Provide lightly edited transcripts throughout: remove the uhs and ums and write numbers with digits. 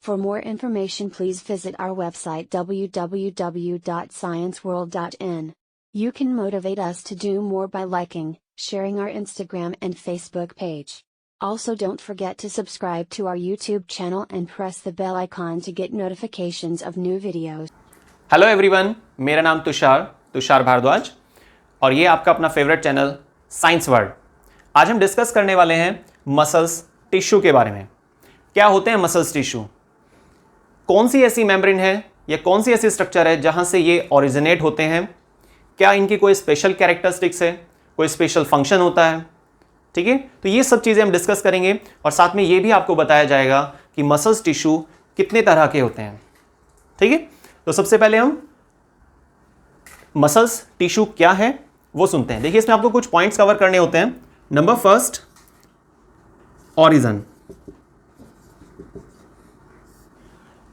For more information, please visit our website www.scienceworld.in. You can motivate us to do more by liking, sharing our Instagram and Facebook page. Also, don't forget to subscribe to our YouTube channel and press the bell icon to get notifications of new videos. Hello everyone, मेरा नाम तुषार भारद्वाज और ये आपका अपना favourite channel science world. आज हम discuss करने वाले हैं मसल्स टिश्यू के बारे में। क्या होते हैं मसल्स टिश्यू, कौन सी ऐसी मेम्ब्रेन है या कौन सी ऐसी स्ट्रक्चर है जहां से ये ओरिजिनेट होते हैं, क्या इनकी कोई स्पेशल कैरेक्टरिस्टिक्स है, कोई स्पेशल फंक्शन होता है। ठीक है, तो ये सब चीज़ें हम डिस्कस करेंगे और साथ में ये भी आपको बताया जाएगा कि मसल्स टिश्यू कितने तरह के होते हैं। ठीक है, तो सबसे पहले हम मसल्स टिश्यू क्या है वो सुनते हैं। देखिए, इसमें आपको कुछ पॉइंट्स कवर करने होते हैं। Number first, origin.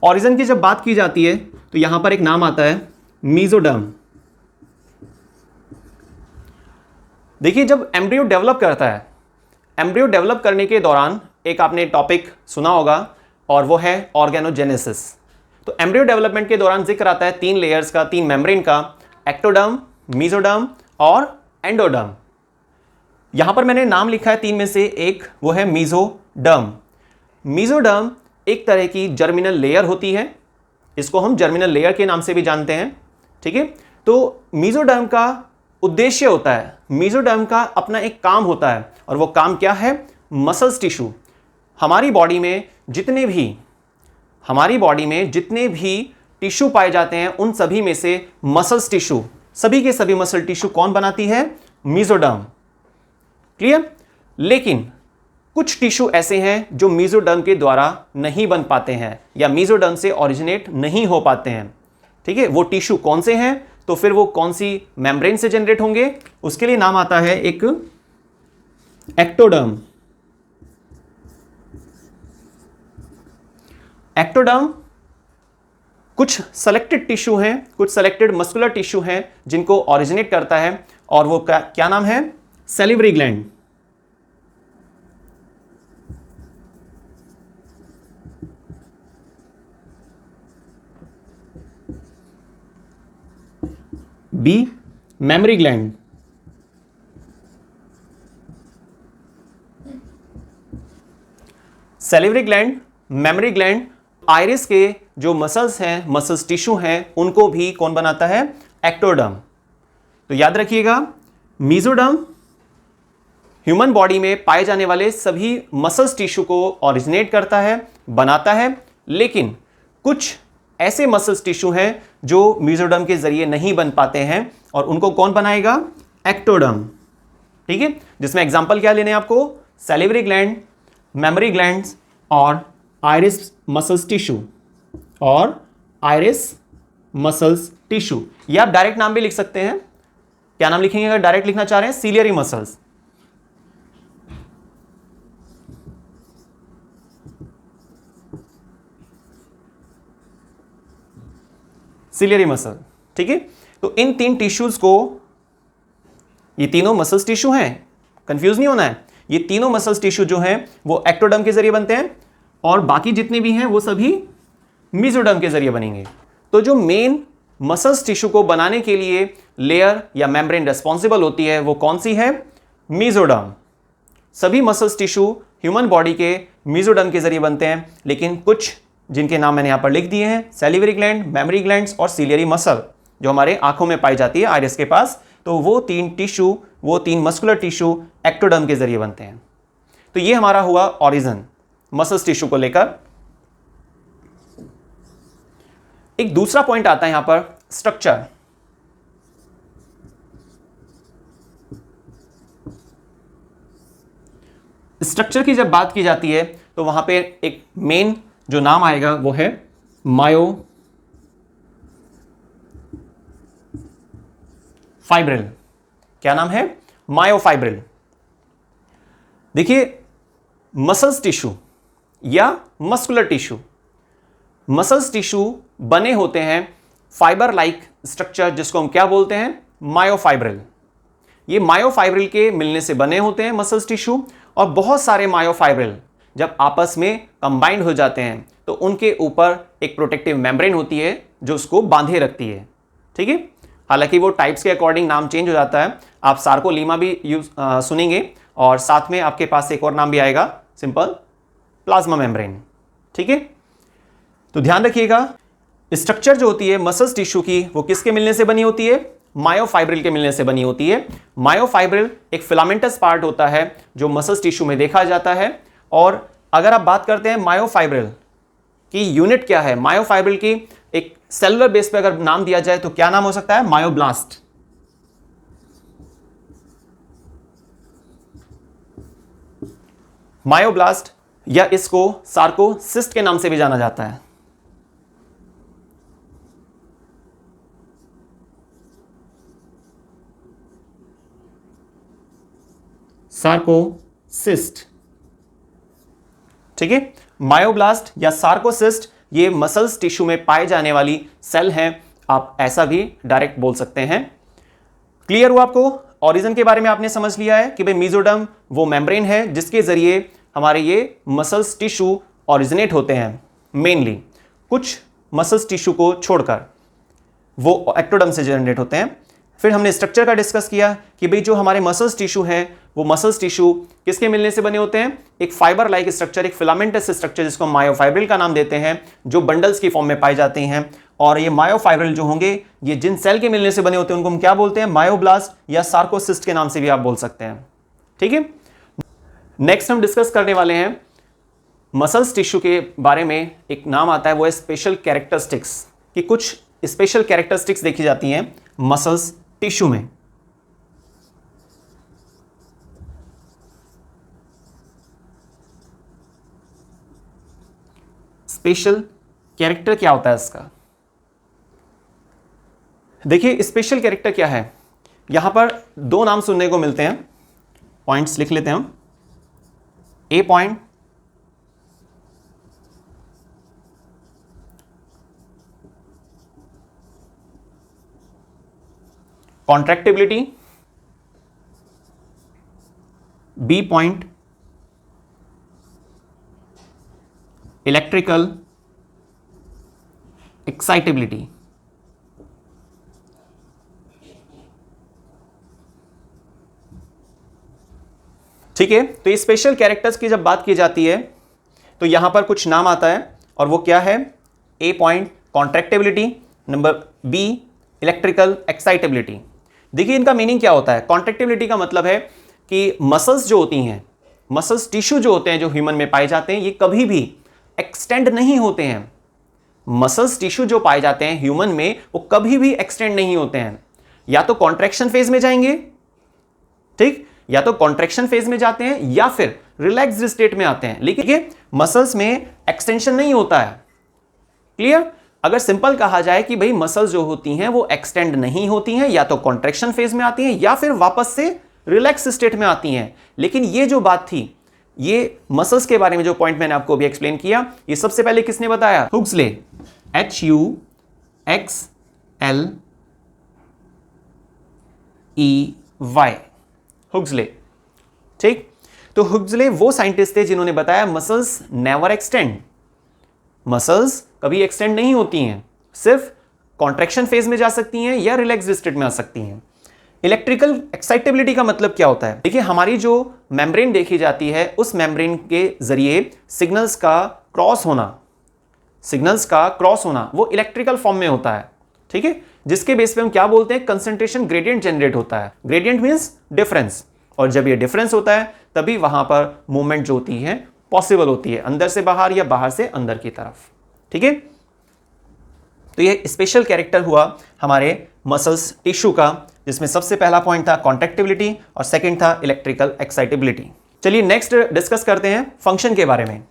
ओरिजिन की जब बात की जाती है तो यहां पर एक नाम आता है मीजोडर्म। देखिए, जब एम्ब्रियो डेवलप करता है, एम्ब्रियो डेवलप करने के दौरान एक आपने टॉपिक सुना होगा और वो है ऑर्गेनोजेनेसिस। तो एम्ब्रियो डेवलपमेंट के दौरान जिक्र आता है 3 लेयर्स का, 3 मेम्ब्रेन का, एक्टोडर्म, मीजोडर्म और एंडोडर्म। यहां पर मैंने नाम लिखा है 3 में से एक, वो है मीजोडर्म। मीजोडर्म एक तरह की जर्मिनल लेयर होती है, इसको हम जर्मिनल लेयर के नाम से भी जानते हैं। ठीक है, तो मीजोडर्म का उद्देश्य होता है, मीजोडर्म का अपना एक काम होता है और वो काम क्या है? Muscles tissue. हमारी बॉडी में जितने भी टिश्यू पाए जाते हैं उन सभी में से मसल्स टिश्यू, सभी के सभी मसल टिश्यू कौन बनाती है? मीजोडर्म। क्लियर? लेकिन कुछ टिश्यू ऐसे हैं जो मीजोडर्म के द्वारा नहीं बन पाते हैं या मीजोडर्म से ओरिजिनेट नहीं हो पाते हैं। ठीक है, वो टिश्यू कौन से हैं, तो फिर वो कौन सी मेम्ब्रेन से जनरेट होंगे, उसके लिए नाम आता है एक एक्टोडर्म। एक्टोडर्म कुछ सेलेक्टेड टिश्यू हैं, कुछ सेलेक्टेड मस्कुलर टिश्यू हैं जिनको ओरिजिनेट करता है और वो क्या नाम है? Salivary gland. B, mammary gland. Salivary gland, mammary gland, iris के जो मसल्स हैं, मसल्स टिश्यू हैं, उनको भी कौन बनाता है? एक्टोडर्म। तो याद रखिएगा, मीजोडर्म ह्यूमन बॉडी में पाए जाने वाले सभी मसल्स टिश्यू को ओरिजिनेट करता है, बनाता है, लेकिन कुछ ऐसे मसल्स टिश्यू हैं जो मीजोडर्म के जरिए नहीं बन पाते हैं और उनको कौन बनाएगा? एक्टोडर्म। ठीक है, जिसमें एग्जांपल क्या लेने हैं आपको? सैलिवरी ग्लैंड, मेमरी ग्लैंड्स और आइरिस मसल्स टिश्यू। ये आप डायरेक्ट नाम भी लिख सकते हैं। क्या नाम लिखेंगे अगर डायरेक्ट लिखना चाह रहे हैं? Ciliary muscles. Ciliary muscle. ठीक है, तो इन 3 टिश्यूज को, ये तीनों मसल्स टिश्यू हैं, कंफ्यूज नहीं होना है। ये तीनों मसल्स टिश्यू जो हैं वो एक्टोडर्म के जरिए बनते हैं और बाकी जितने भी हैं वो सभी मीजोडर्म के जरिए बनेंगे। तो जो मेन मसल्स टिश्यू को बनाने के लिए लेयर या मेम्ब्रेन रेस्पॉन्सिबल होती है वो कौन सी है? मीजोडर्म। सभी मसल्स टिश्यू ह्यूमन बॉडी के मीजोडर्म के जरिए बनते हैं, लेकिन कुछ जिनके नाम मैंने यहां पर लिख दिए हैं, सैलिवरी ग्लैंड, मेमरी ग्लैंड्स और सिलियरी मसल, जो हमारे आंखों में पाई जाती है आइरिस के पास, तो वो 3 टिश्यू, वो 3 मस्कुलर टिश्यू एक्टोडर्म के जरिए बनते हैं। तो ये हमारा हुआ ओरिजिन मसल्स टिश्यू को लेकर। एक दूसरा पॉइंट आता है यहां पर, स्ट्रक्चर। स्ट्रक्चर की जब बात की जाती है तो वहां पे एक मेन जो नाम आएगा वो है मायोफाइब्रिल। क्या नाम है? मायोफाइब्रिल। देखिए, मसल्स टिश्यू या मस्कुलर टिश्यू, मसल्स टिश्यू बने होते हैं फाइबर लाइक स्ट्रक्चर, जिसको हम क्या बोलते हैं? मायोफाइब्रिल। ये मायोफाइब्रिल के मिलने से बने होते हैं मसल्स टिश्यू, और बहुत सारे मायोफाइब्रिल जब आपस में कंबाइंड हो जाते हैं तो उनके ऊपर एक प्रोटेक्टिव मेम्ब्रेन होती है जो उसको बांधे रखती है, ठीक है। हालांकि वो टाइप्स के अकॉर्डिंग नाम चेंज हो जाता है, आप सार्कोलीमा भी सुनेंगे और साथ में आपके पास एक और नाम भी आएगा, सिंपल प्लाज्मा मेम्ब्रेन, ठीक है। तो ध्यान रखिएगा, स्ट्रक्चर जो होती है मसल्स टिश्यू की वो किसके मिलने से बनी होती है? मायोफाइब्रिल के मिलने से बनी होती है। मायोफाइब्रिल एक फिलामेंटस पार्ट होता है जो मसल्स टिश्यू में देखा जाता है। और अगर आप बात करते हैं मायोफाइब्रिल की यूनिट क्या है, मायोफाइब्रिल की एक सेलुलर बेस पे अगर नाम दिया जाए तो क्या नाम हो सकता है? मायोब्लास्ट। मायोब्लास्ट या इसको सार्कोसिस्ट के नाम से भी जाना जाता है। सार्कोसिस्ट, ठीक है। मायोब्लास्ट या सार्कोसिस्ट ये मसल्स टिश्यू में पाए जाने वाली सेल हैं, आप ऐसा भी डायरेक्ट बोल सकते हैं। क्लियर हुआ आपको? ओरिजिन के बारे में आपने समझ लिया है कि भाई मेसोडर्म वो मेम्ब्रेन है जिसके जरिए हमारे ये मसल्स टिश्यू ओरिजिनेट होते हैं। मेनली कुछ मसल्स टिश्यू को छोड़कर वो एक्टोडर्म से जनरेट होते हैं। फिर हमने स्ट्रक्चर का डिस्कस किया कि भाई जो हमारे मसल्स टिश्यू हैं वो मसल्स टिश्यू किसके मिलने से बने होते हैं? एक फाइबर लाइक स्ट्रक्चर, एक फिलामेंटस स्ट्रक्चर जिसको मायोफाइब्रिल का नाम देते हैं, जो बंडल्स की फॉर्म में पाए जाते हैं। और ये मायोफाइब्रिल जो होंगे ये जिन सेल के मिलने से बने होते हैं उनको हम क्या बोलते हैं? मायोब्लास्ट या सार्कोसिस्ट के नाम से भी आप बोल सकते हैं, ठीक है। नेक्स्ट हम डिस्कस करने वाले हैं मसल्स टिश्यू के बारे में। एक नाम आता है वो है स्पेशल कैरेक्टरिस्टिक्स, कि कुछ स्पेशल कैरेक्टरिस्टिक्स देखी जाती हैं मसल्स टिश्यू में। स्पेशल कैरेक्टर क्या होता है इसका? देखिए स्पेशल कैरेक्टर क्या है, यहां पर दो नाम सुनने को मिलते हैं, पॉइंट्स लिख लेते हैं हम। A point contractibility, B point electrical excitability. ठीक है, तो ये स्पेशल कैरेक्टर्स की जब बात की जाती है तो यहां पर कुछ नाम आता है और वो क्या है? A point contractibility, number B electrical excitability. देखिए इनका मीनिंग क्या होता है। कॉन्ट्रैक्टिबिलिटी का मतलब है कि मसल्स जो होती हैं, मसल्स टिश्यू जो होते हैं जो ह्यूमन में पाए जाते हैं, ये कभी भी एक्सटेंड नहीं होते हैं। मसल्स टिश्यू जो पाए जाते हैं ह्यूमन में वो कभी भी एक्सटेंड नहीं होते हैं, या तो कॉन्ट्रैक्शन फेज में जाएंगे, ठीक, या तो कॉन्ट्रैक्शन फेज में जाते हैं या फिर रिलैक्स्ड स्टेट में आते हैं, लेकिन ये मसल्स में एक्सटेंशन नहीं होता है। क्लियर? अगर सिंपल कहा जाए कि भाई मसल्स जो होती हैं वो एक्सटेंड नहीं होती हैं, या तो कॉन्ट्रैक्शन फेज में आती हैं या फिर वापस से रिलैक्स स्टेट में आती हैं। लेकिन ये जो बात थी, ये मसल्स के बारे में जो पॉइंट मैंने आपको अभी एक्सप्लेन किया, ये सबसे पहले किसने बताया? हुक्सले, HUXLEY, हुक्सले, ठीक। तो हुक्सले वो साइंटिस्ट थे जिन्होंने बताया मसल्स नेवर एक्सटेंड, मसल्स कभी एक्सटेंड नहीं होती हैं, सिर्फ कॉन्ट्रैक्शन फेज में जा सकती हैं या रिलैक्स्ड स्टेट में आ सकती हैं। इलेक्ट्रिकल एक्साइटेबिलिटी का मतलब क्या होता है? देखिए हमारी जो मेम्ब्रेन देखी जाती है उस मेम्ब्रेन के जरिए सिग्नल्स का क्रॉस होना वो इलेक्ट्रिकल फॉर्म में होता है, ठीक है, जिसके बेस पे हम क्या बोलते हैं? कंसंट्रेशन ग्रेडियंट जनरेट होता है। ग्रेडियंट मींस डिफरेंस, और जब ये डिफरेंस होता है तभी वहां पर मूवमेंट जो होती है पॉसिबल होती है, अंदर से बाहर या बाहर से अंदर की तरफ, ठीक है। तो ये स्पेशल कैरेक्टर हुआ हमारे मसल्स टिश्यू का, जिसमें सबसे पहला पॉइंट था कॉन्ट्रैक्टिबिलिटी और सेकंड था इलेक्ट्रिकल एक्साइटेबिलिटी। चलिए नेक्स्ट डिस्कस करते हैं फंक्शन के बारे में।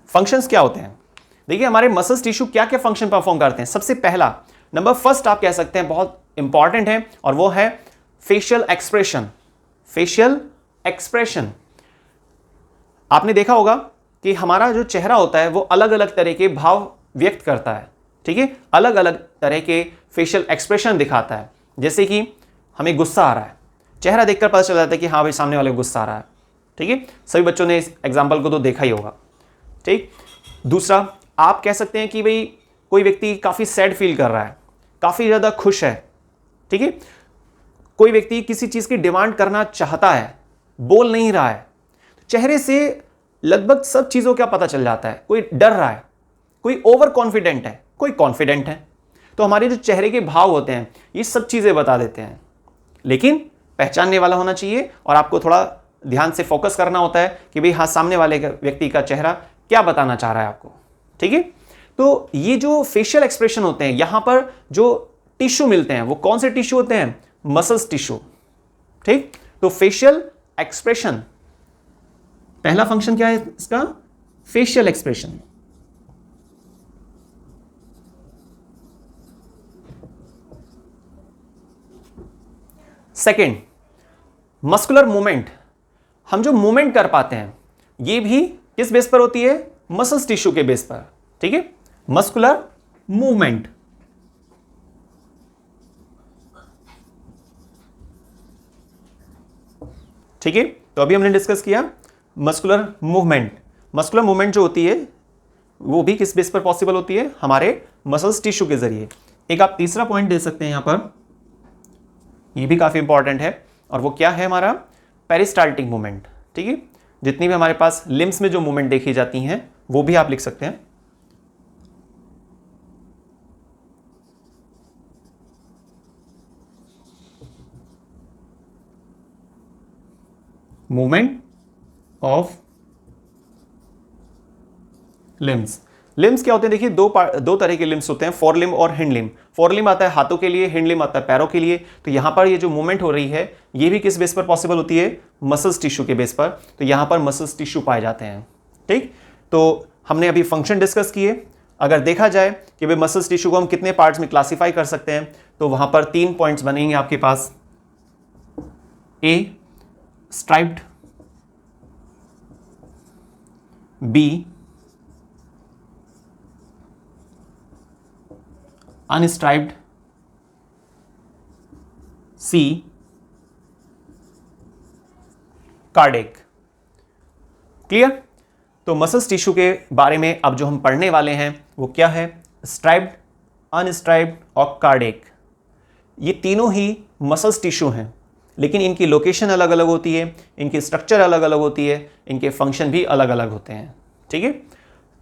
फंक्शंस क्या होते हैं? देखिए हमारे मसल्स टिश्यू क्या क्या फंक्शन परफॉर्म करते हैं। सबसे पहला, नंबर फर्स्ट आप कह सकते हैं, बहुत इंपॉर्टेंट है, और वो है फेशियल एक्सप्रेशन। फेशियल एक्सप्रेशन, आपने देखा होगा कि हमारा जो चेहरा होता है वो अलग अलग तरह के भाव व्यक्त करता है, ठीक है, अलग अलग तरह के फेशियल एक्सप्रेशन दिखाता है। जैसे कि हमें गुस्सा आ रहा है, चेहरा देखकर पता चल जाता है कि हाँ भाई सामने वाले को गुस्सा आ रहा है। ठीक है, सभी बच्चों ने इस एग्जाम्पल को तो देखा ही होगा। ठीक, दूसरा आप कह सकते हैं कि भाई कोई व्यक्ति काफ़ी सैड फील कर रहा है, काफ़ी ज़्यादा खुश है। ठीक है, कोई व्यक्ति किसी चीज़ की डिमांड करना चाहता है, बोल नहीं रहा है, चेहरे से लगभग सब चीज़ों का पता चल जाता है। कोई डर रहा है, कोई ओवर कॉन्फिडेंट है, कोई कॉन्फिडेंट है। तो हमारे जो चेहरे के भाव होते हैं ये सब चीज़ें बता देते हैं, लेकिन पहचानने वाला होना चाहिए और आपको थोड़ा ध्यान से फोकस करना होता है कि भाई हाँ सामने वाले व्यक्ति का चेहरा क्या बताना चाह रहा है आपको। ठीक है, तो ये जो फेशियल एक्सप्रेशन होते हैं, यहां पर जो टिश्यू मिलते हैं वो कौन से टिश्यू होते हैं? Muscles tissue. ठीक, तो फेशियल एक्सप्रेशन पहला फंक्शन क्या है इसका? Facial expression. Second, muscular movement. हम जो मूवमेंट कर पाते हैं ये भी किस बेस पर होती है? मसल्स टिश्यू के बेस पर। ठीक है, मस्कुलर मूवमेंट। ठीक है, तो अभी हमने डिस्कस किया मस्कुलर मूवमेंट। मस्कुलर मूवमेंट जो होती है वो भी किस बेस पर पॉसिबल होती है? हमारे मसल्स टिश्यू के जरिए। एक आप तीसरा पॉइंट दे सकते हैं यहां पर, ये भी काफी इंपॉर्टेंट है, और वो क्या है? हमारा पेरिस्टाल्टिक मूवमेंट। ठीक है, जितनी भी हमारे पास लिम्स में जो मूवमेंट देखी जाती हैं वो भी आप लिख सकते हैं। Movement of limbs. लिम्स क्या होते हैं? देखिए दो तरह के लिम्स होते हैं, फोर लिम और हिंड लिम। फोर लिम आता है हाथों के लिए, हिंड लिम आता है पैरों के लिए। तो यहां पर ये जो मूवमेंट हो रही है ये भी किस बेस पर पॉसिबल होती है? मसल्स टिश्यू के बेस पर। तो यहां पर मसल्स टिश्यू पाए जाते हैं। ठीक, तो हमने अभी फंक्शन डिस्कस किए। अगर देखा जाए कि भाई मसल्स टिश्यू को हम कितने पार्ट्स में क्लासीफाई कर सकते हैं, तो वहां पर 3 पॉइंट्स बनेंगे आपके पास। ए स्ट्राइप्ड, बी अनस्ट्राइप्ड, सी कार्डिक। क्लियर? तो मसल्स टिश्यू के बारे में अब जो हम पढ़ने वाले हैं वो क्या है? स्ट्राइप्ड, अनस्ट्राइप्ड और कार्डिक। ये तीनों ही मसल्स टिश्यू हैं, लेकिन इनकी लोकेशन अलग अलग होती है, इनकी स्ट्रक्चर अलग अलग होती है, इनके फंक्शन भी अलग अलग होते हैं। ठीक है,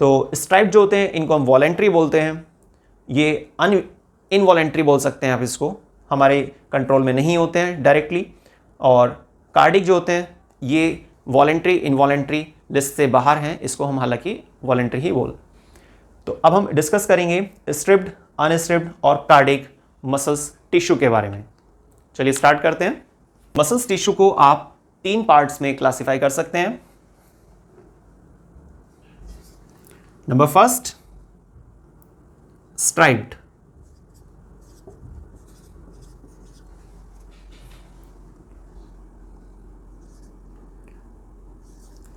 तो स्ट्राइप जो होते हैं इनको हम वॉलेंट्री बोलते हैं, ये इनवॉलेंट्री बोल सकते हैं आप इसको, हमारे कंट्रोल में नहीं होते हैं डायरेक्टली। और कार्डिक जो होते हैं ये वॉलेंट्री इनवॉलेंट्री लिस्ट से बाहर हैं, इसको हम हालांकि वॉलेंट्री ही बोल। तो अब हम डिस्कस करेंगे स्ट्रिप्ड, अनस्ट्रिप्ड और कार्डिक मसल्स टिश्यू के बारे में। चलिए स्टार्ट करते हैं। मसल्स टिश्यू को आप 3 पार्ट्स में क्लासिफाई कर सकते हैं। Number first, striped.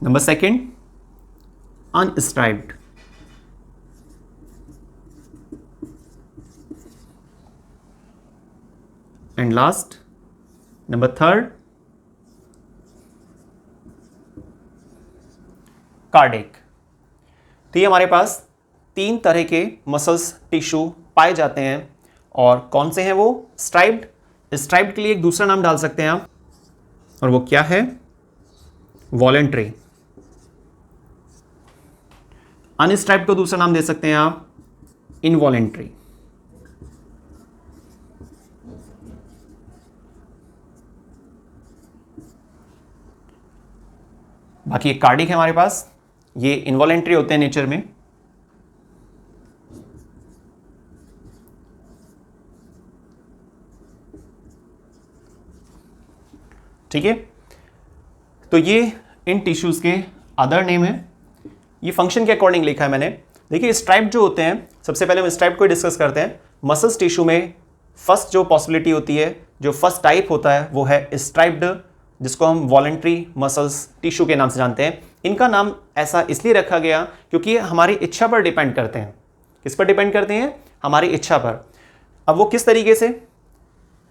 Number second, unstriped. And last number third, cardiac. तो ये हमारे पास 3 तरह के मसल्स टिश्यू पाए जाते हैं, और कौन से हैं वो? स्ट्राइप्ड। स्ट्राइप्ड के लिए एक दूसरा नाम डाल सकते हैं आप, और वो क्या है? वॉलेंट्री। अनस्ट्राइप्ड को दूसरा नाम दे सकते हैं आप इनवॉलेंट्री। बाकी एक कार्डिक है हमारे पास, ये इनवॉलेंट्री होते हैं नेचर में। ठीक है, तो ये इन टिश्यूज के अदर नेम है। ये फंक्शन के अकॉर्डिंग लिखा है मैंने। देखिए स्ट्राइप जो होते हैं, सबसे पहले हम स्ट्राइप को डिस्कस करते हैं। मसल्स टिश्यू में फर्स्ट जो पॉसिबिलिटी होती है, जो फर्स्ट टाइप होता है वो है स्ट्राइप्ड, जिसको हम वॉलेंट्री मसल्स टिश्यू के नाम से जानते हैं। इनका नाम ऐसा इसलिए रखा गया क्योंकि ये हमारी इच्छा पर डिपेंड करते हैं। किस पर डिपेंड करते हैं? हमारी इच्छा पर। अब वो किस तरीके से,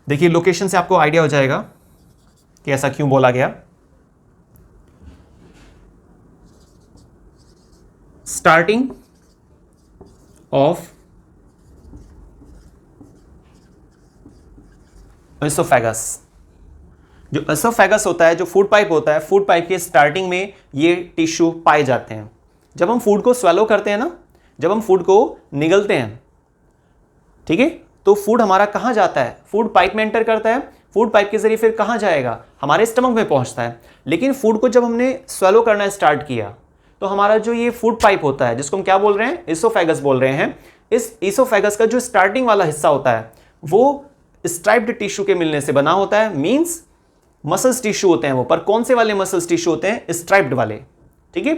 देखिए लोकेशन से आपको आइडिया हो जाएगा कि ऐसा क्यों बोला गया। स्टार्टिंग ऑफ एसोफेगस, जो एसोफेगस होता है, जो फूड पाइप होता है, फूड पाइप के स्टार्टिंग में ये टिश्यू पाए जाते हैं। जब हम फूड को स्वेलो करते हैं ना, जब हम फूड को निगलते हैं, ठीक है, तो फूड हमारा कहाँ जाता है, फूड पाइप में एंटर करता है, फूड पाइप के जरिए फिर कहाँ जाएगा, हमारे स्टमक में पहुंचता है। लेकिन फूड को जब हमने स्वेलो करना स्टार्ट किया तो हमारा जो ये फूड पाइप होता है, जिसको हम क्या बोल रहे हैं, एसोफेगस बोल रहे हैं, इस एसोफेगस का जो स्टार्टिंग वाला हिस्सा होता है वो स्ट्राइप्ड टिश्यू के मिलने से बना होता है। मींस मसल्स टिश्यू होते हैं वो, पर कौन से वाले मसल्स टिश्यू होते हैं, स्ट्राइप्ड वाले, ठीक है।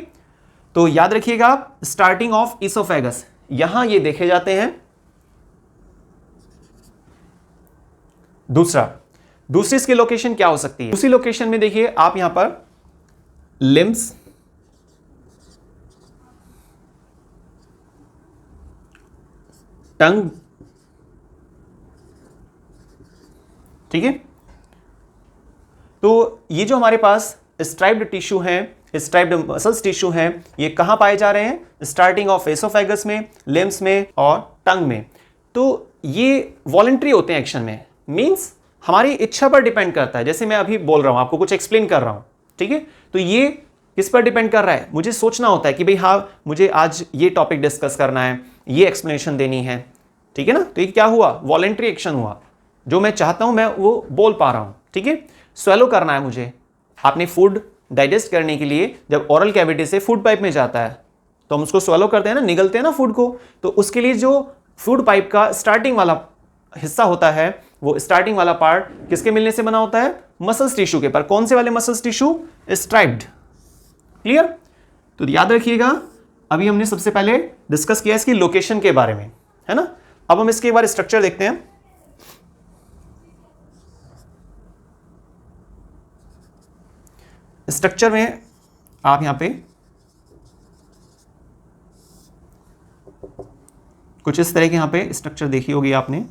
तो याद रखिएगा आप, स्टार्टिंग ऑफ एसोफेगस यहां ये देखे जाते हैं। दूसरी इसकी लोकेशन क्या हो सकती है, दूसरी लोकेशन में देखिए आप यहां पर लिम्स, टंग, ठीक है। तो ये जो हमारे पास स्ट्राइप्ड टिश्यू हैं, स्ट्राइप्ड मसल्स टिश्यू हैं, ये कहां पाए जा रहे हैं, स्टार्टिंग ऑफ एसोफेगस में, लिम्स में और टंग में। तो ये वॉलंटरी होते हैं एक्शन में, मींस हमारी इच्छा पर डिपेंड करता है। जैसे मैं अभी बोल रहा हूं, आपको कुछ एक्सप्लेन कर रहा हूं, ठीक है, तो ये किस पर डिपेंड कर रहा है, मुझे सोचना होता है कि भाई हाँ मुझे आज ये टॉपिक डिस्कस करना है, ये एक्सप्लेनेशन देनी है, ठीक है ना। तो ये क्या हुआ, वॉलंटरी एक्शन हुआ, जो मैं चाहता हूं मैं वो बोल पा रहा हूं, ठीक है। स्वेलो करना है मुझे, आपने फूड डाइजेस्ट करने के लिए जब ओरल कैविटी से फूड पाइप में जाता है तो हम उसको स्वेलो करते हैं ना, निगलते हैं ना फूड को, तो उसके लिए जो फूड पाइप का स्टार्टिंग वाला हिस्सा होता है, वो स्टार्टिंग वाला पार्ट किसके मिलने से बना होता है, मसल्स टिश्यू के। पर कौन से वाले मसल्स टिश्यू, स्ट्राइप्ड, क्लियर। तो याद रखिएगा, अभी हमने सबसे पहले डिस्कस किया इसकी लोकेशन के बारे में, है ना। अब हम इसके एक बार स्ट्रक्चर देखते हैं। स्ट्रक्चर में आप यहां पे कुछ इस तरह के यहां पे स्ट्रक्चर देखी होगी आपने।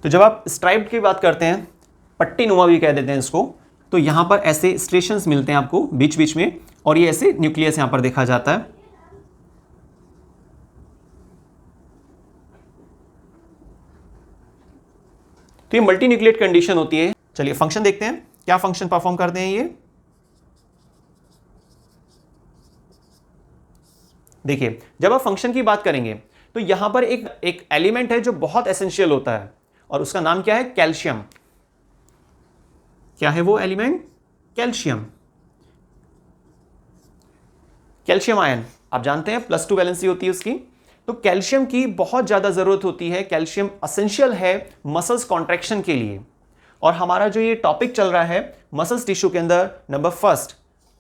तो जब आप स्ट्राइप्ड की बात करते हैं, पट्टी नुमा भी कह देते हैं इसको, तो यहां पर ऐसे स्ट्रेशंस मिलते हैं आपको बीच बीच में, और ये ऐसे न्यूक्लियस यहां पर देखा जाता है। तो ये मल्टी न्यूक्लिएट कंडीशन होती है। चलिए फंक्शन देखते हैं, क्या फंक्शन परफॉर्म करते हैं ये। देखिए जब आप फंक्शन की बात करेंगे तो यहां पर एक एलिमेंट है जो बहुत एसेंशियल होता है, और उसका नाम क्या है, कैल्शियम। क्या है वो एलिमेंट, कैल्शियम। कैल्शियम आयन आप जानते हैं +2 वैलेंसी होती है उसकी। तो कैल्शियम की बहुत ज्यादा जरूरत होती है, कैल्शियम एसेंशियल है मसल्स कॉन्ट्रैक्शन के लिए। और हमारा जो ये टॉपिक चल रहा है मसल्स टिश्यू के अंदर, नंबर फर्स्ट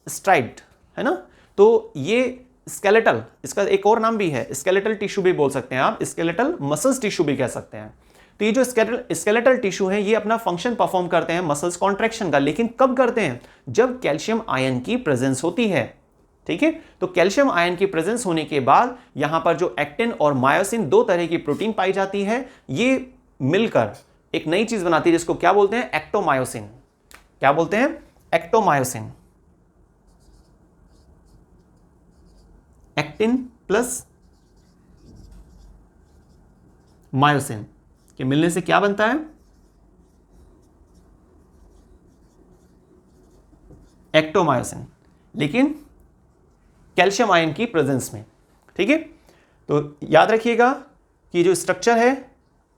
स्ट्राइप्ड, है ना। तो ये स्केलेटल, इसका एक और नाम भी है, स्केलेटल टिश्यू भी बोल सकते हैं आप, स्केलेटल मसल्स टिश्यू भी कह सकते हैं। तो ये जो स्केलेटल टिश्यू है ये अपना फंक्शन परफॉर्म करते हैं मसल्स कॉन्ट्रैक्शन का, लेकिन कब करते हैं, जब कैल्शियम आयन की प्रेजेंस होती है, ठीक है। तो कैल्शियम आयन की प्रेजेंस होने के बाद यहां पर जो एक्टिन और मायोसिन, दो तरह की प्रोटीन पाई जाती है, ये मिलकर एक नई चीज बनाती है जिसको क्या बोलते हैं, एक्टोमायोसिन। क्या बोलते हैं, एक्टोमायोसिन। एक्टिन प्लस मायोसिन के मिलने से क्या बनता है, एक्टोमायोसिन, लेकिन कैल्शियम आयन की प्रेजेंस में, ठीक है। तो याद रखिएगा कि जो स्ट्रक्चर है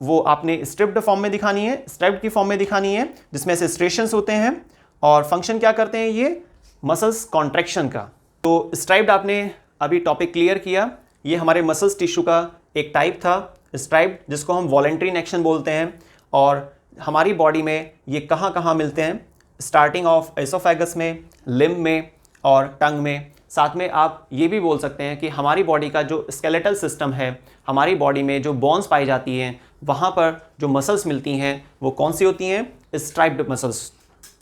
वो आपने स्ट्रिप्ड फॉर्म में दिखानी है, स्ट्रिप्ड की फॉर्म में दिखानी है, जिसमें से स्ट्रेशंस होते हैं, और फंक्शन क्या करते हैं ये, मसल्स कॉन्ट्रैक्शन का। तो स्ट्राइप्ड आपने अभी टॉपिक क्लियर किया, ये हमारे मसल्स टिश्यू का एक टाइप था स्ट्राइप्ड, जिसको हम वॉलंटरी एक्शन बोलते हैं। और हमारी बॉडी में ये कहाँ कहाँ मिलते हैं, स्टार्टिंग ऑफ एसोफेगस में, लिम्ब में और टंग में। साथ में आप ये भी बोल सकते हैं कि हमारी बॉडी का जो स्केलेटल सिस्टम है, हमारी बॉडी में जो बोन्स पाई जाती हैं, वहाँ पर जो मसल्स मिलती हैं वो कौन सी होती हैं? Striped muscles.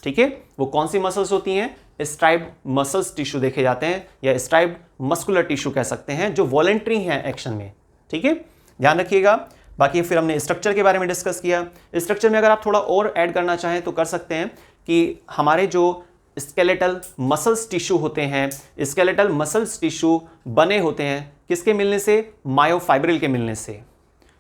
ठीक है, वो कौन सी मसल्स होती हैं? स्ट्राइप्ड मसल्स टिश्यू देखे जाते हैं, या स्ट्राइप्ड मस्कुलर टिश्यू कह सकते हैं, जो वॉलेंट्री हैं एक्शन में। ठीक है, ध्यान रखिएगा। बाकी फिर हमने स्ट्रक्चर के बारे में डिस्कस किया। स्ट्रक्चर में अगर आप थोड़ा और ऐड करना चाहें तो कर सकते हैं कि हमारे जो स्केलेटल मसल्स टिश्यू होते हैं, स्केलेटल मसल्स टिश्यू बने होते हैं किसके मिलने से? मायोफाइब्रिल के मिलने से।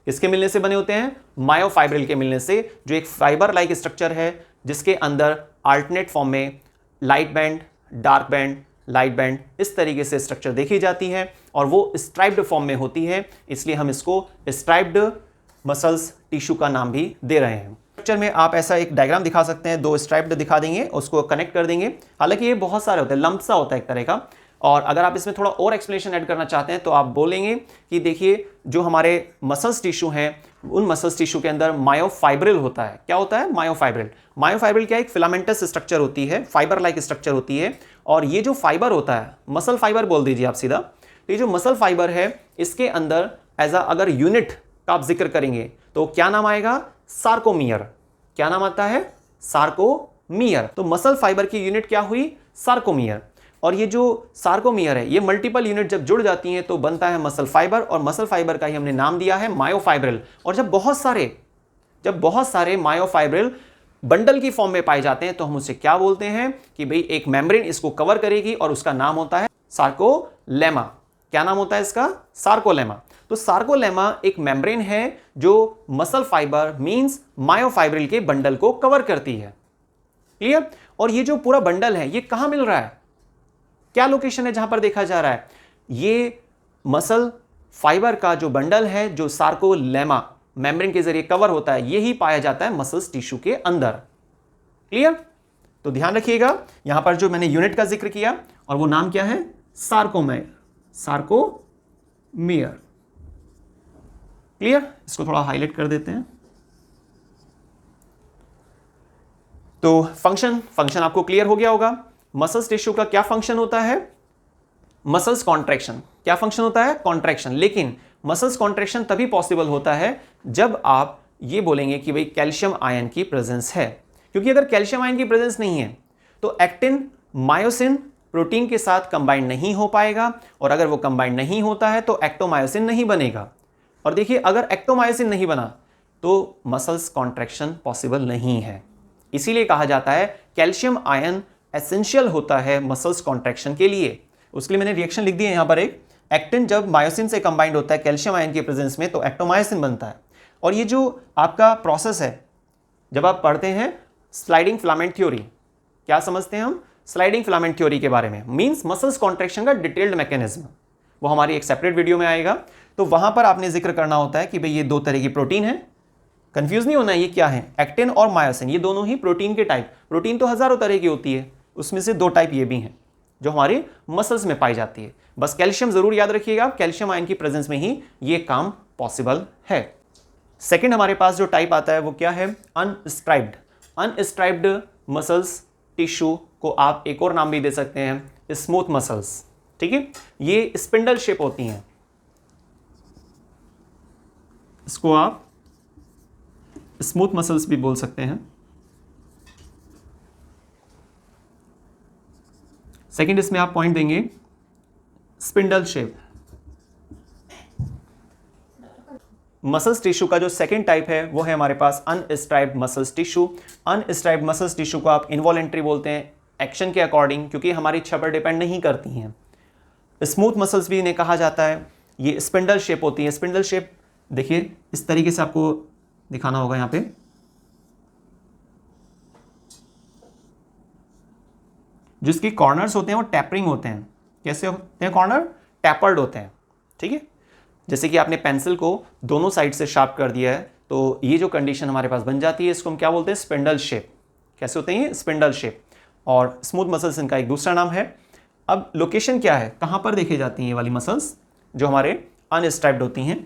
किसके मिलने से बने होते हैं? मायोफाइब्रिल के मिलने से, जो एक फाइबर लाइक स्ट्रक्चर है जिसके अंदर अल्टरनेट फॉर्म में light band, dark band, light band, इस तरीके से स्ट्रक्चर देखी जाती है और वो स्ट्राइप्ड फॉर्म में होती है, इसलिए हम इसको स्ट्राइप्ड मसल्स टिश्यू का नाम भी दे रहे हैं। स्ट्रक्चर में आप ऐसा एक डायग्राम दिखा सकते हैं, दो स्ट्राइप्ड दिखा देंगे, उसको कनेक्ट कर देंगे। हालांकि ये बहुत सारे होते हैं, लंप सा होता है एक तरह का। और अगर आप इसमें थोड़ा और एक्सप्लेनेशन ऐड करना चाहते हैं तो आप बोलेंगे कि देखिए जो हमारे मसल्स टिश्यू हैं, उन मसल्स टिश्यू के अंदर मायोफाइब्रिल होता है। क्या होता है? मायोफाइब्रिल। मायोफाइब्रिल क्या? एक फिलामेंटस स्ट्रक्चर होती है, फाइबर लाइक स्ट्रक्चर होती है। और ये जो फाइबर होता है, मसल फाइबर बोल दीजिए आप सीधा, तो ये जो मसल फाइबर है इसके अंदर अगर यूनिट का आप जिक्र करेंगे तो क्या नाम आएगा? सार्कोमियर। क्या नाम आता है? सार्कोमियर। तो मसल फाइबर की यूनिट क्या हुई? सार्कोमियर। और ये जो सार्कोमियर है, ये मल्टीपल यूनिट जब जुड़ जाती हैं तो बनता है मसल फाइबर, और मसल फाइबर का ही हमने नाम दिया है मायोफाइब्रिल। और जब बहुत सारे मायोफाइब्रिल बंडल की फॉर्म में पाए जाते हैं तो हम उसे क्या बोलते हैं कि भाई एक मेम्ब्रेन इसको कवर करेगी और उसका नाम होता है सार्कोलेमा। क्या नाम होता है इसका? सार्कोलेमा। तो सार्कोलेमा एक मेम्ब्रेन है जो मसल फाइबर मींस मायोफाइब्रिल के बंडल को कवर करती है। क्लियर? और ये जो पूरा बंडल है ये कहां मिल रहा है? क्या लोकेशन है जहां पर देखा जा रहा है? ये मसल फाइबर का जो बंडल है, जो सार्कोलेमा मेम्ब्रेन के जरिए कवर होता है, यही पाया जाता है मसल्स टिश्यू के अंदर। क्लियर? तो ध्यान रखिएगा, यहां पर जो मैंने यूनिट का जिक्र किया और वो नाम क्या है? सार्कोमेयर। सार्कोमियर। क्लियर? इसको थोड़ा हाईलाइट कर देते हैं। तो फंक्शन आपको क्लियर हो गया होगा। मसल्स टिश्यू का क्या फंक्शन होता है? Muscles contraction. क्या फंक्शन होता है? कॉन्ट्रैक्शन। लेकिन मसल्स कॉन्ट्रैक्शन तभी पॉसिबल होता है जब आप ये बोलेंगे कि भाई कैल्शियम आयन की प्रेजेंस है। क्योंकि अगर कैल्शियम आयन की प्रेजेंस नहीं है तो एक्टिन मायोसिन प्रोटीन के साथ कंबाइन नहीं हो पाएगा, और अगर वो कंबाइन नहीं होता है तो एक्टोमायोसिन नहीं बनेगा। और देखिए, अगर एक्टोमायोसिन नहीं बना तो मसल्स कॉन्ट्रैक्शन पॉसिबल नहीं है। इसीलिए कहा जाता है कैल्शियम आयन एसेंशियल होता है मसल्स कॉन्ट्रैक्शन के लिए। उसके लिए मैंने रिएक्शन लिख दी है यहां पर एक। एक्टिन जब मायोसिन से कंबाइंड होता है कैल्शियम आयन के प्रेजेंस में तो एक्टोमायोसिन बनता है। और ये जो आपका प्रोसेस है, जब आप पढ़ते हैं स्लाइडिंग फिलामेंट थ्योरी, क्या समझते हैं हम स्लाइडिंग फिलामेंट थ्योरी के बारे में? मींस मसल्स कॉन्ट्रैक्शन का डिटेल्ड मैकेनिज्म। वो हमारी एक सेपरेट वीडियो में आएगा। तो वहां पर आपने जिक्र करना होता है कि भाई ये दो तरह की प्रोटीन है। कंफ्यूज नहीं होना है ये क्या है? एक्टिन और मायोसिन, ये दोनों ही प्रोटीन के टाइप। प्रोटीन तो हजारों तरह की होती है, उसमें से दो टाइप ये भी हैं जो हमारे मसल्स में पाई जाती है। बस कैल्शियम जरूर याद रखिएगा, कैल्शियम आयन की प्रेजेंस में ही ये काम पॉसिबल है। सेकंड हमारे पास जो टाइप आता है वो क्या है? अनस्ट्राइप्ड। अनस्ट्राइप्ड मसल्स टिश्यू को आप एक और नाम भी दे सकते हैं, स्मूथ मसल्स। ठीक है, ये स्पिंडल शेप होती हैं, इसको आप स्मूथ मसल्स भी बोल सकते हैं। सेकंड इसमें आप पॉइंट देंगे स्पिंडल शेप। मसल्स टिश्यू का जो सेकंड टाइप है वो है हमारे पास अनस्ट्राइप्ड मसल्स टिश्यू। अनस्ट्राइप्ड मसल्स टिश्यू को आप इनवॉलेंट्री बोलते हैं एक्शन के अकॉर्डिंग, क्योंकि हमारी इच्छा पर डिपेंड नहीं करती हैं। स्मूथ मसल्स भी इन्हें कहा जाता है। ये स्पिंडल शेप होती है। स्पिंडल शेप देखिए इस तरीके से आपको दिखाना होगा यहां पे। जिसकी कॉर्नर्स होते हैं वो टैपरिंग होते हैं। कैसे होते हैं कॉर्नर? टैपर्ड होते हैं। ठीक है, जैसे कि आपने पेंसिल को दोनों साइड से शार्प कर दिया है तो ये जो कंडीशन हमारे पास बन जाती है, इसको हम क्या बोलते हैं? Spindle shape. कैसे होते हैं ये? Spindle shape. और स्मूथ मसल्स इनका एक दूसरा नाम है। अब लोकेशन क्या है, कहां पर देखी जाती हैं ये वाली मसल्स जो हमारे अनस्ट्राइप्ड होती हैं?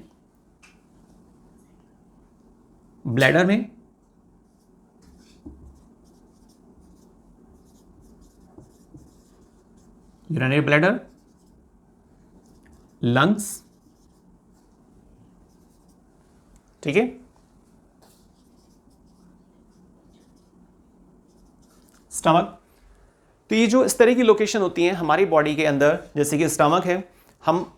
ब्लैडर में, यूरिनरी ब्लैडर, लंग्स, ठीक है, स्टमक। तो ये जो इस तरह की लोकेशन होती हैं हमारी बॉडी के अंदर, जैसे कि स्टमक है, हम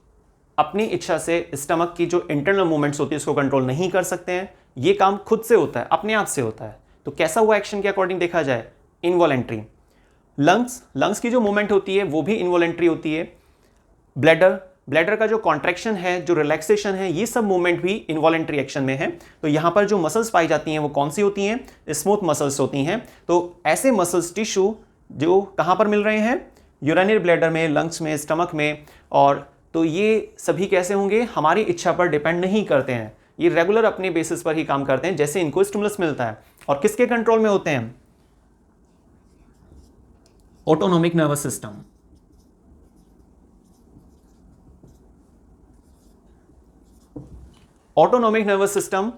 अपनी इच्छा से स्टमक की जो इंटरनल मूवमेंट्स होती है उसको कंट्रोल नहीं कर सकते हैं। ये काम खुद से होता है, अपने आप से होता है। तो कैसा हुआ एक्शन के अकॉर्डिंग देखा जाए? इनवॉलेंट्री। लंग्स की जो मूवमेंट होती है वो भी इनवॉलेंट्री होती है। ब्लैडर का जो कॉन्ट्रैक्शन है, जो रिलैक्सेशन है, ये सब मूवमेंट भी इनवॉलेंट्री एक्शन में है। तो यहां पर जो मसल्स पाई जाती हैं वो कौन सी होती हैं? स्मूथ मसल्स होती हैं। तो ऐसे मसल्स टिश्यू जो कहां पर मिल रहे हैं? यूरिनरी ब्लैडर में, लंग्स में, स्टमक में। और तो ये सभी कैसे होंगे? हमारी इच्छा पर डिपेंड नहीं करते हैं, ये रेगुलर अपने बेसिस पर ही काम करते हैं जैसे इनको स्टिमुलस मिलता है। और किसके कंट्रोल में होते हैं? Autonomic nervous system. Autonomic nervous system,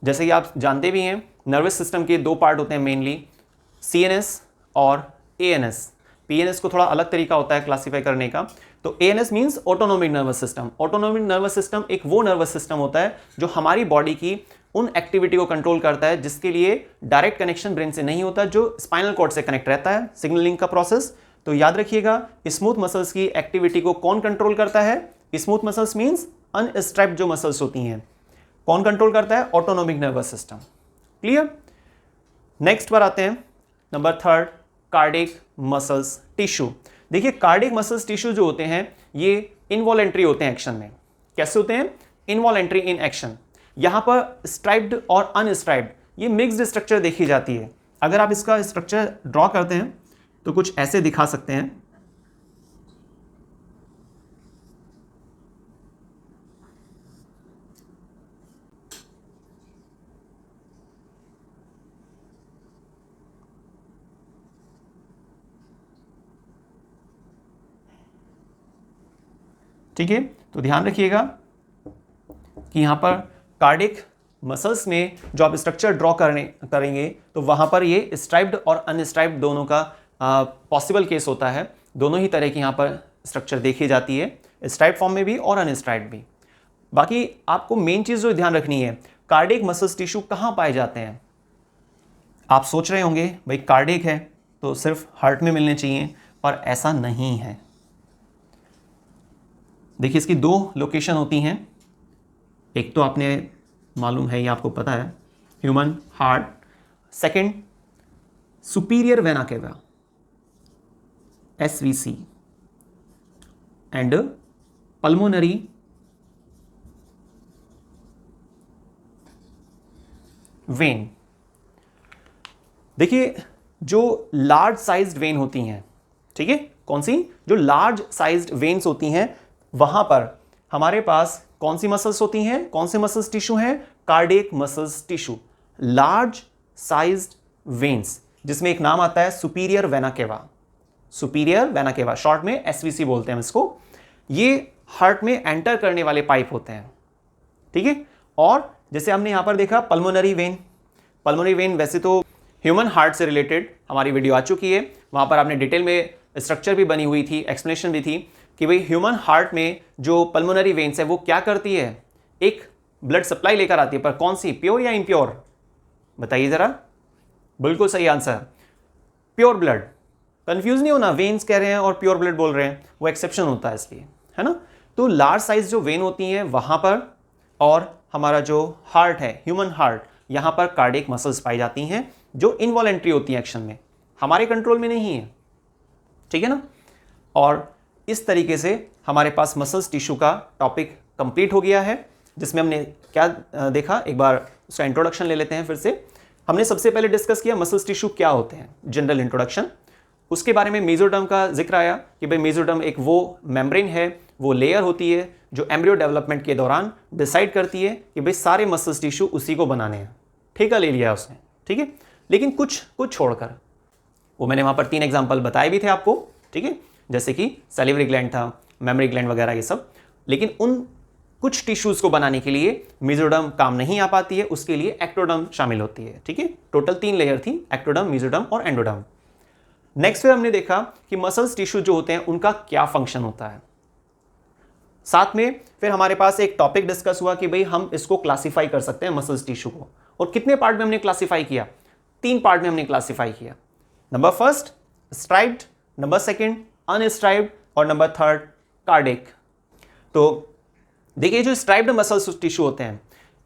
जैसे कि आप जानते भी हैं, नर्वस सिस्टम के दो पार्ट होते हैं मेनली, सीएनएस और एएनएस। पीएनएस को थोड़ा अलग तरीका होता है क्लासिफाई करने का। तो ANS means autonomic nervous system. Autonomic nervous system एक वो नर्वस सिस्टम होता है जो हमारी बॉडी की उन एक्टिविटी को कंट्रोल करता है जिसके लिए डायरेक्ट कनेक्शन ब्रेन से नहीं होता, जो स्पाइनल कॉर्ड से कनेक्ट रहता है, सिग्नलिंग का प्रोसेस। तो याद रखिएगा, स्मूथ मसल्स की एक्टिविटी को कौन कंट्रोल करता है? स्मूथ मसल्स मींस अनस्ट्रैप्ड जो मसल्स होती हैं, कौन कंट्रोल करता है? Autonomic nervous system. Clear? Next पर आते हैं, नंबर 3, कार्डियक मसल्स टिश्यू। देखिए, कार्डियक मसल्स टिश्यू जो होते हैं ये इनवॉलेंट्री होते हैं एक्शन में। कैसे होते हैं? Involuntary in action. यहां पर स्ट्राइप्ड और अनस्ट्राइप्ड ये मिक्स्ड स्ट्रक्चर देखी जाती है। अगर आप इसका स्ट्रक्चर ड्रॉ करते हैं तो कुछ ऐसे दिखा सकते हैं। ठीक है, तो ध्यान रखिएगा कि यहां पर कार्डियक मसल्स में जो आप स्ट्रक्चर ड्रॉ करेंगे तो वहां पर ये स्ट्राइप्ड और अनस्ट्राइप्ड दोनों का पॉसिबल केस होता है। दोनों ही तरह की यहां पर स्ट्रक्चर देखी जाती है, स्ट्राइप्ड फॉर्म में भी और अनस्ट्राइप्ड भी। बाकी आपको मेन चीज जो ध्यान रखनी है, कार्डियक मसल्स टिश्यू कहां पाए जाते हैं? आप सोच रहे होंगे भाई कार्डियक है तो सिर्फ हार्ट में मिलने चाहिए, और ऐसा नहीं है। देखिए, इसकी 2 लोकेशन होती हैं। एक तो आपने मालूम है, ये आपको पता है, human heart. Second, superior vena cava, SVC, and pulmonary vein. देखिए, जो लार्ज साइज्ड वेन होती हैं, ठीक है, कौन सी? जो लार्ज साइज्ड वेन्स होती हैं, वहां पर हमारे पास कौन सी मसल्स होती हैं? कौन से मसल्स टिश्यू हैं? Cardiac muscles tissue, large sized veins, जिसमें एक नाम आता है superior vena cava. Superior vena cava, short में SVC बोलते हैं इसको। ये हार्ट में एंटर करने वाले पाइप होते हैं, ठीक है। और जैसे हमने यहां पर देखा पल्मोनरी वेन। पल्मोनरी वेन वैसे तो ह्यूमन हार्ट से रिलेटेड हमारी वीडियो आ चुकी है, वहां पर आपने डिटेल में स्ट्रक्चर भी बनी हुई थी, एक्सप्लेनेशन भी थी कि भाई ह्यूमन हार्ट में जो पल्मोनरी वेन्स है वो क्या करती है? एक ब्लड सप्लाई लेकर आती है, पर कौन सी? प्योर या इम्प्योर? बताइए जरा। बिल्कुल सही आंसर, प्योर ब्लड। कंफ्यूज नहीं होना, वेन्स कह रहे हैं और प्योर ब्लड बोल रहे हैं, वो एक्सेप्शन होता है इसलिए, है ना। तो लार्ज साइज जो वेन होती हैं वहां पर, और हमारा जो हार्ट है, ह्यूमन हार्ट, यहां पर कार्डियक मसल्स पाई जाती हैं जो इनवॉलेंट्री होती हैं एक्शन में, हमारे कंट्रोल में नहीं है, ठीक है ना। और इस तरीके से हमारे पास मसल्स टिश्यू का टॉपिक कंप्लीट हो गया है, जिसमें हमने क्या देखा, एक बार उसका इंट्रोडक्शन ले लेते हैं फिर से। हमने सबसे पहले डिस्कस किया मसल्स टिश्यू क्या होते हैं, जनरल इंट्रोडक्शन। उसके बारे में मेसोडर्म का जिक्र आया कि भाई मेसोडर्म एक वो मेम्ब्रेन है, वो लेयर होती है जो एम्ब्रियो डेवलपमेंट के दौरान डिसाइड करती है कि भाई सारे मसल्स टिश्यू उसी को बनाने हैं, ठेका ले लिया उसने, ठीक है। लेकिन कुछ छोड़कर, वो मैंने वहां पर 3 एग्जाम्पल बताए भी थे आपको, ठीक है, जैसे कि सैलिवरी ग्लैंड था, मेमोरी ग्लैंड वगैरह ये सब। लेकिन उन कुछ टिश्यूज को बनाने के लिए मेसोडर्म काम नहीं आ पाती है, उसके लिए एक्टोडर्म शामिल होती है, ठीक है। टोटल 3 लेयर थी, एक्टोडर्म, मेसोडर्म और एंडोडर्म। नेक्स्ट फिर हमने देखा कि मसल्स टिश्यू जो होते हैं उनका क्या फंक्शन होता है। साथ में फिर हमारे पास एक टॉपिक डिस्कस हुआ कि भाई हम इसको क्लासिफाई कर सकते हैं मसल्स टिश्यू को, और कितने पार्ट में हमने क्लासिफाई किया, 3 पार्ट में हमने क्लासिफाई किया। Number first striped, number second unstriped और नंबर थर्ड कार्डिक। तो देखिए जो स्ट्राइप्ड मसल्स टिश्यू होते हैं,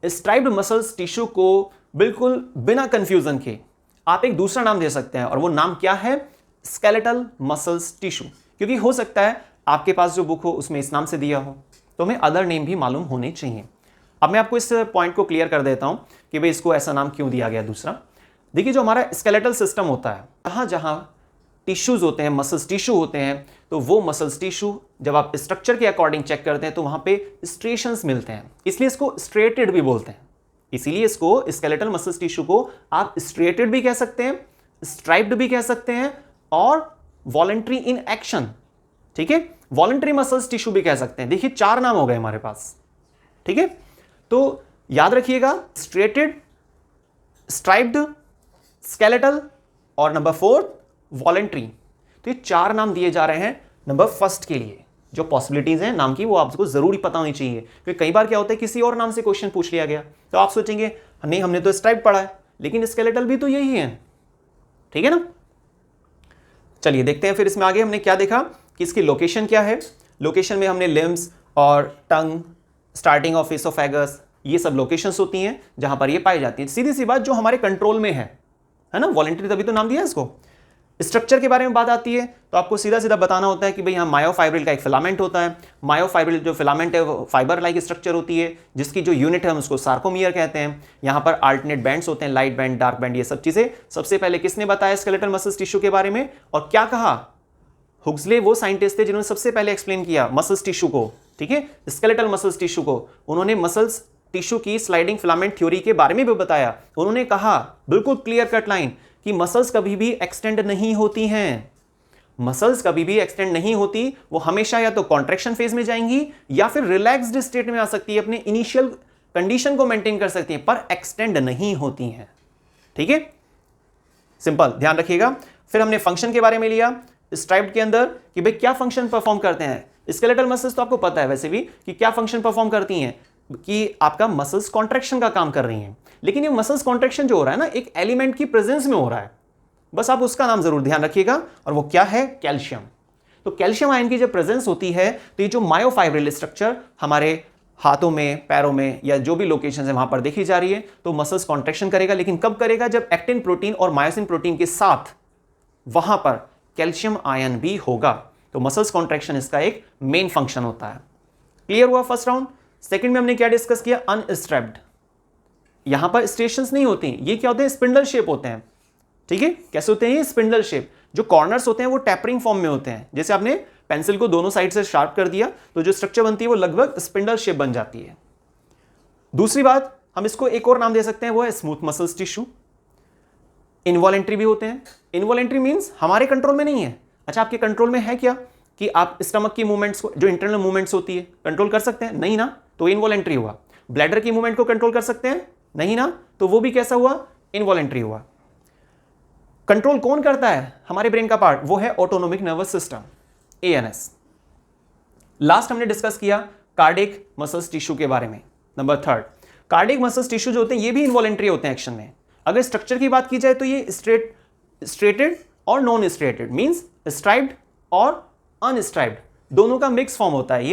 स्ट्राइप्ड मसल्स टिश्यू को बिल्कुल बिना कंफ्यूजन के आप एक दूसरा नाम दे सकते हैं, और वो नाम क्या है, स्केलेटल मसल्स टिश्यू। क्योंकि हो सकता है आपके पास जो बुक हो उसमें इस नाम से दिया हो, तो हमें अदर नेम भी मालूम होने चाहिए। अब मैं आपको इस पॉइंट को क्लियर कर देता हूं कि भाई इसको ऐसा नाम क्यों दिया गया दूसरा। देखिए जो हमारा स्केलेटल सिस्टम होता है, जहां जहां टिश्यूज होते हैं, मसल्स टिश्यू होते हैं, तो वो मसल्स टिश्यू जब आप स्ट्रक्चर के अकॉर्डिंग चेक करते हैं तो वहां पे स्ट्रेशंस मिलते हैं, इसलिए इसको स्ट्रेटेड भी बोलते हैं। इसीलिए इसको स्केलेटल मसल्स टिश्यू को आप स्ट्रेटेड भी कह सकते हैं, स्ट्राइप्ड भी कह सकते हैं, और वॉलंटरी इन एक्शन, ठीक है, वॉलंटरी मसल्स टिश्यू भी कह सकते हैं। देखिए 4 नाम हो गए हमारे पास, ठीक है। तो याद रखिएगा स्ट्रेटेड, स्ट्राइप्ड, स्केलेटल और नंबर 4 वॉलंटरी। तो ये 4 नाम दिए जा रहे हैं नंबर फर्स्ट के लिए। जो पॉसिबिलिटीज हैं नाम की वो आपको जरूरी पता होनी चाहिए, क्योंकि कई बार क्या होता है किसी और नाम से क्वेश्चन पूछ लिया गया तो आप सोचेंगे नहीं हमने तो स्ट्राइप पढ़ा है, लेकिन स्केलेटल भी तो यही है, ठीक है ना। चलिए देखते हैं फिर इसमें आगे हमने क्या देखा कि इसकी लोकेशन क्या है। लोकेशन में हमने लिम्स और टंग, स्टार्टिंग ऑफ एसोफेगस, ये सब लोकेशंस होती हैं जहां पर ये पाई जाती है। सीधी सी बात, जो हमारे कंट्रोल में है ना, वॉलंटरी तभी तो नाम दिया है इसको। स्ट्रक्चर के बारे में बात आती है तो आपको सीधा सीधा बताना होता है कि भाई यहाँ मायोफाइब्रिल का एक फिलामेंट होता है। मायोफाइब्रिल जो फिलामेंट है वो फाइबर लाइक स्ट्रक्चर होती है, जिसकी जो यूनिट है हम उसको सार्कोमियर कहते हैं। यहाँ पर अल्टरनेट बैंड्स होते हैं, लाइट बैंड, डार्क बैंड, ये सब चीजें। सबसे पहले किसने बताया स्केलेटल मसल्स टिश्यू के बारे में और क्या कहा? हुक्सले वो साइंटिस्ट थे जिन्होंने सबसे पहले एक्सप्लेन किया मसल्स टिश्यू को, ठीक है, स्केलेटल मसल्स टिश्यू को। उन्होंने मसल्स टिश्यू की स्लाइडिंग फिलामेंट थ्योरी के बारे में भी बताया। उन्होंने कहा बिल्कुल क्लियर कट लाइन कि मसल्स कभी भी एक्सटेंड नहीं होती हैं, मसल्स कभी भी एक्सटेंड नहीं होती, वो हमेशा या तो कॉन्ट्रैक्शन फेज में जाएंगी या फिर रिलैक्स्ड स्टेट में आ सकती है, अपने इनिशियल कंडीशन को मेंटेन कर सकती हैं, पर एक्सटेंड नहीं होती हैं, ठीक है, सिंपल ध्यान रखिएगा। फिर हमने फंक्शन के बारे में लिया स्ट्राइप्ड के अंदर कि भाई क्या फंक्शन परफॉर्म करते हैं। स्केलेटल मसल्स तो आपको पता है वैसे भी कि क्या फंक्शन परफॉर्म करती हैं, कि आपका मसल्स कॉन्ट्रैक्शन का काम कर रही हैं। लेकिन ये मसल्स कॉन्ट्रैक्शन जो हो रहा है ना, एक एलिमेंट की प्रेजेंस में हो रहा है, बस आप उसका नाम जरूर ध्यान रखिएगा, और वो क्या है? कैल्शियम। तो कैल्शियम आयन की जब प्रेजेंस होती है तो ये जो मायोफाइब्रिल स्ट्रक्चर हमारे हाथों में, पैरों में या जो भी लोकेशन है वहां पर देखी जा रही है, तो मसल्स कॉन्ट्रैक्शन करेगा। लेकिन कब करेगा? जब एक्टिन प्रोटीन और मायोसिन प्रोटीन के साथ वहां पर कैल्शियम आयन भी होगा। तो मसल्स कॉन्ट्रैक्शन इसका एक मेन फंक्शन होता है। क्लियर हुआ फर्स्ट राउंड। सेकंड में हमने क्या डिस्कस किया? अनस्ट्रैप्ड। यहां पर स्ट्रेशंस नहीं होती, ये क्या होते हैं? स्पिंडल शेप होते हैं, ठीक है। कैसे होते हैं ये? Spindle shape. जो कॉर्नर्स होते हैं वो टैपरिंग फॉर्म में होते हैं, जैसे आपने पेंसिल को दोनों साइड से शार्प कर दिया तो जो स्ट्रक्चर बनती है वो लगभग स्पिंडल शेप बन जाती है। दूसरी बात, हम इसको एक और नाम दे सकते हैं, वो है स्मूथ मसल्स टिश्यू। इनवॉलेंट्री भी होते हैं। इनवॉलेंट्री मींस हमारे कंट्रोल में नहीं है। अच्छा, आपके कंट्रोल में है क्या कि आप स्टमक की मूवमेंट्स को, जो इंटरनल मूवमेंट्स होती है, कंट्रोल कर सकते हैं? नहीं ना, तो इनवॉलेंट्री हुआ। ब्लैडर की मूवमेंट को कंट्रोल कर सकते हैं? नहीं ना, तो वो भी कैसा हुआ? इनवॉलेंट्री हुआ। कंट्रोल कौन करता है? हमारे ब्रेन का पार्ट, वो है autonomic nervous system, ANS. Last हमने डिस्कस किया कार्डियक मसल्स टिश्यू के बारे में, नंबर 3। कार्डियक मसल्स टिश्यू जो होते हैं ये भी इनवॉलेंट्री होते हैं एक्शन में। अगर स्ट्रक्चर की बात की जाए तो ये स्ट्रेटेड और नॉन स्ट्रेटेड, मींस स्ट्राइप्ड और अनस्ट्राइप्ड, दोनों का मिक्स फॉर्म होता है।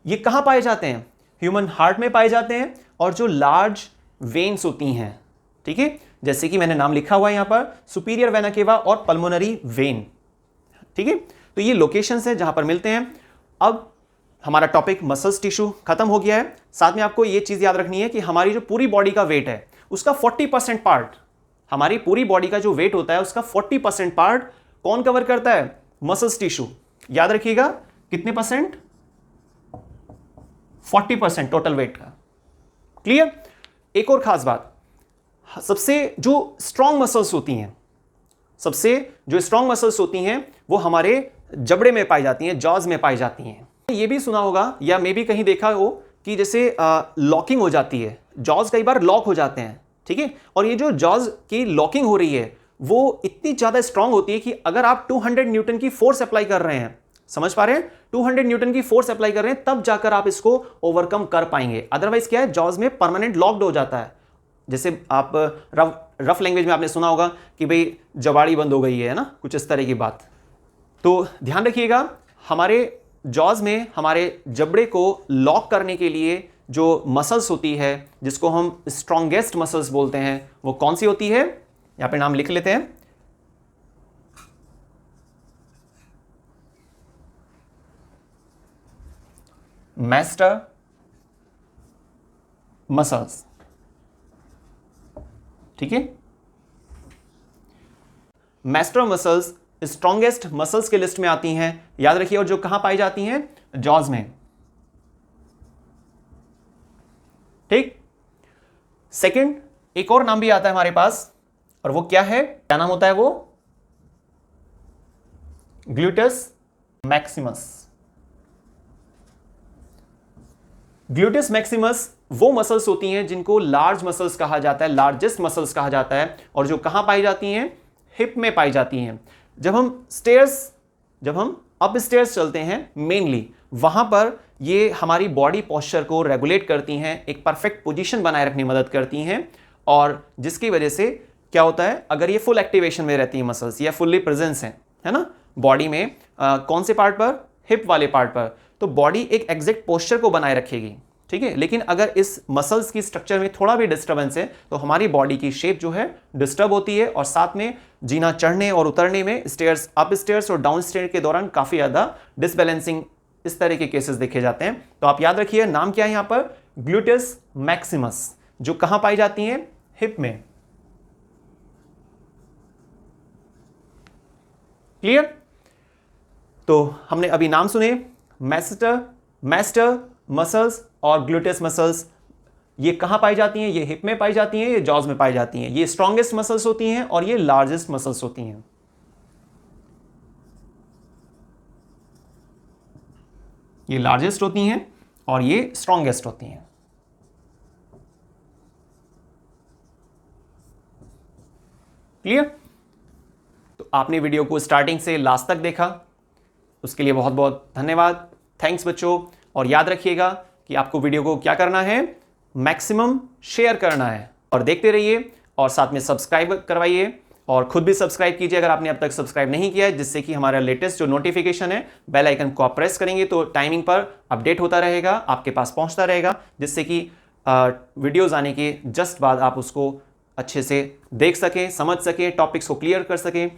ये कहां पाए जाते हैं? ह्यूमन हार्ट में पाए जाते हैं, और जो लार्ज वेन्स होती हैं, ठीक है, जैसे कि मैंने नाम लिखा हुआ है यहां पर, सुपीरियर वेना केवा और पल्मोनरी वेन, ठीक है। तो ये लोकेशंस है जहां पर मिलते हैं। अब हमारा टॉपिक मसल्स टिश्यू खत्म हो गया है। साथ में आपको ये चीज याद रखनी है कि हमारी जो पूरी बॉडी का वेट है उसका 40% पार्ट, हमारी पूरी बॉडी का जो वेट होता है उसका 40% पार्ट कौन कवर करता है? Muscles tissue. याद रखिएगा कितने परसेंट? 40% टोटल वेट का। क्लियर? एक और खास बात, सबसे जो स्ट्रॉन्ग मसल्स होती हैं, सबसे जो स्ट्रॉन्ग मसल्स होती हैं वो हमारे जबड़े में पाई जाती हैं, जॉज में पाई जाती हैं। ये भी सुना होगा या मे भी कहीं देखा हो कि जैसे लॉकिंग हो जाती है, जॉज कई बार लॉक हो जाते हैं, ठीक है, और ये जो जॉज की लॉकिंग हो रही है वो इतनी ज्यादा स्ट्रांग होती है कि अगर आप 200 न्यूटन की फोर्स अप्लाई कर रहे हैं, समझ पा रहे हैं, 200 न्यूटन की फोर्स अप्लाई कर रहे हैं, तब जाकर आप इसको ओवरकम कर पाएंगे। अदरवाइज क्या है, जॉज में परमानेंट लॉक्ड हो जाता है। जैसे आप रफ लैंग्वेज में आपने सुना होगा कि भाई जबाड़ी बंद हो गई है ना, कुछ इस तरह की बात। तो ध्यान रखिएगा, हमारे जॉज में हमारे जबड़े को लॉक करने के लिए जो मसल्स होती है, जिसको हम स्ट्रॉन्गेस्ट मसल्स बोलते हैं, वो कौन सी होती है, यहां पे नाम लिख लेते हैं। मैस्टर मसल्स, ठीक है। मैस्टर मसल्स स्ट्रॉन्गेस्ट मसल्स के लिस्ट में आती हैं, याद रखिए, और जो कहां पाई जाती हैं, जॉज में, ठीक। सेकंड, एक और नाम भी आता है हमारे पास, और वो क्या है, क्या नाम होता है वो, ग्लूटस मैक्सिमस। ग्लूटस मैक्सिमस वो मसल्स होती हैं जिनको लार्ज मसल्स कहा जाता है, लार्जेस्ट मसल्स कहा जाता है, और जो कहां पाई जाती हैं, हिप में पाई जाती हैं। जब हम अप स्टेयर्स चलते हैं मेनली, वहां पर ये हमारी बॉडी पोस्चर को रेगुलेट करती हैं, एक परफेक्ट पोजीशन बनाए रखने में मदद करती हैं, और जिसकी वजह से क्या होता है, अगर ये फुल एक्टिवेशन में रहती है मसल्स या फुल्ली प्रेजेंस है ना बॉडी में, कौन से पार्ट पर, हिप वाले पार्ट पर, तो बॉडी एक एग्जैक्ट पोस्चर को बनाए रखेगी, ठीक है। लेकिन अगर इस मसल्स की स्ट्रक्चर में थोड़ा भी डिस्टर्बेंस है तो हमारी बॉडी की शेप जो है डिस्टर्ब होती है, और साथ में जीना चढ़ने और उतरने में, स्टेयर्स, अप स्टेयर्स और डाउन स्टेयर के दौरान काफी ज्यादा डिसबैलेंसिंग, इस तरह के केसेस देखे जाते हैं। तो आप याद रखिए, नाम क्या है यहां पर, ग्लूटस मैक्सिमस, जो कहां पाई जाती हैं, हिप में। क्लियर। तो हमने अभी नाम सुने, मैस्टर मसल्स और ग्लूटस मसल्स। ये कहां पाई जाती हैं, ये हिप में पाई जाती हैं, ये जॉज में पाई जाती हैं। ये स्ट्रॉन्गेस्ट मसल्स होती हैं और ये लार्जेस्ट मसल्स होती हैं। ये लार्जेस्ट होती हैं और ये स्ट्रॉन्गेस्ट होती हैं। क्लियर। तो आपने वीडियो को स्टार्टिंग से लास्ट तक देखा, उसके लिए बहुत बहुत धन्यवाद, थैंक्स बच्चों। और याद रखिएगा कि आपको वीडियो को क्या करना है, मैक्सिमम शेयर करना है, और देखते रहिए, और साथ में सब्सक्राइब करवाइए, और खुद भी सब्सक्राइब कीजिए अगर आपने अब तक सब्सक्राइब नहीं किया है, जिससे कि हमारा लेटेस्ट जो नोटिफिकेशन है, बेल आइकन को आप प्रेस करेंगे तो टाइमिंग पर अपडेट होता रहेगा, आपके पास पहुंचता रहेगा, जिससे कि वीडियोज़ आने के जस्ट बाद आप उसको अच्छे से देख सकें, समझ सकें, टॉपिक्स को क्लियर कर सकें।